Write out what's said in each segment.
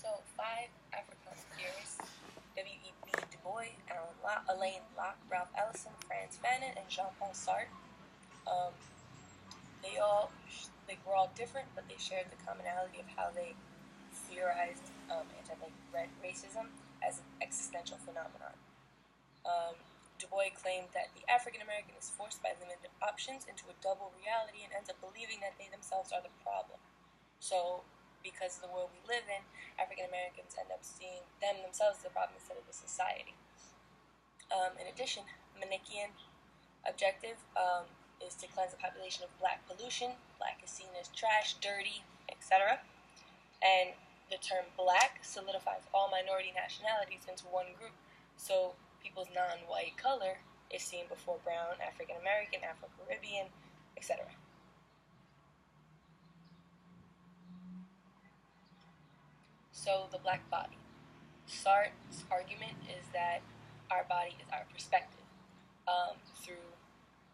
So, five Afrikaans theorists, W.E.B. Du Bois, Alain Locke, Ralph Ellison, Franz Fanon, and Jean-Paul Sartre. They were all different, but they shared the commonality of how they theorized anti-racism as an existential phenomenon. Du Bois claimed that the African American is forced by limited options into a double reality and ends up believing that they themselves are the problem. So, because of the world we live in, African Americans end up seeing themselves as the problem instead of the society. In addition, Manichaean objective is to cleanse the population of black pollution. Black is seen as trash, dirty, etc. And the term black solidifies all minority nationalities into one group. So people's non-white color is seen before brown, African American, Afro-Caribbean, etc. So the black body. Sartre's argument is that our body is our perspective. Through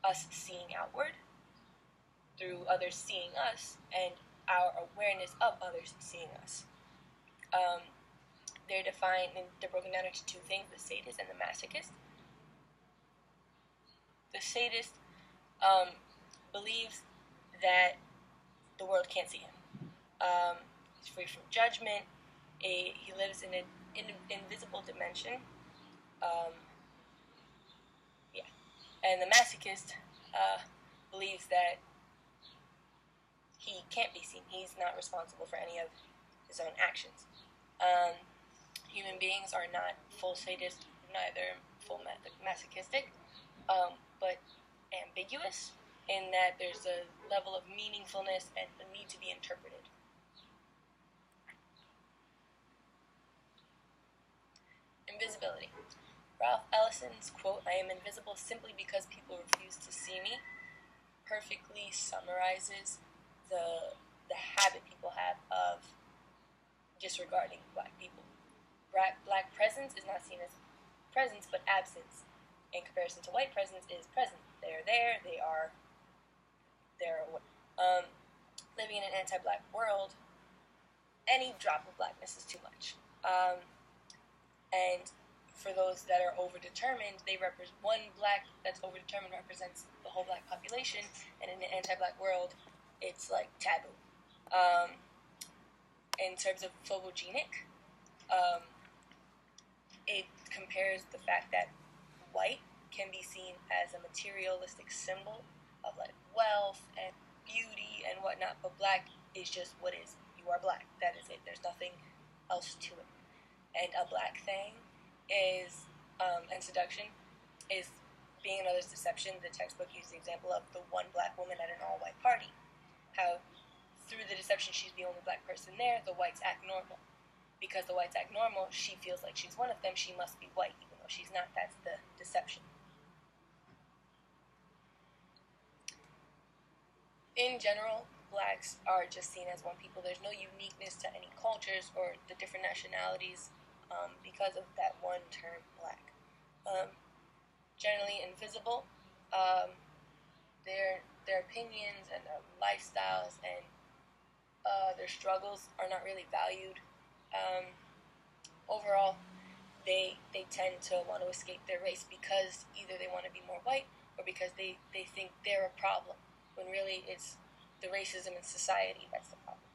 us seeing outward, through others seeing us, and our awareness of others seeing us. They're broken down into two things, the sadist and the masochist. The sadist believes that the world can't see him. He's free from judgment. He lives in an invisible dimension. And the masochist believes that he can't be seen. He's not responsible for any of his own actions. Human beings are not full sadist, neither full masochistic, but ambiguous in that there's a level of meaningfulness and the need to be interpreted. Invisibility. Ralph Ellison's quote, "I am invisible simply because people refuse to see me," perfectly summarizes the habit people have of disregarding black people. Black presence is not seen as presence, but absence. In comparison to white presence is present. They are there, they're living in an anti-black world, any drop of blackness is too much. And for those that are overdetermined, one black that's overdetermined represents the whole black population, and in an anti-black world, it's like taboo. In terms of phobogenic, it compares the fact that white can be seen as a materialistic symbol of like wealth and beauty and whatnot, but black is just what is. You are black. That is it. There's nothing else to it. And a black thing is, and seduction, is being another's deception. The textbook used the example of the one black woman at an all-white party. How through the deception she's the only black person there, the whites act normal. Because the whites act normal, she feels like she's one of them, she must be white, even though she's not. That's the deception. In general, blacks are just seen as one people. There's no uniqueness to any cultures or the different nationalities because of that one term, black. Generally invisible. Their opinions and their lifestyles and their struggles are not really valued. Overall, they tend to want to escape their race because either they want to be more white or because they think they're a problem, when really it's the racism in society that's the problem.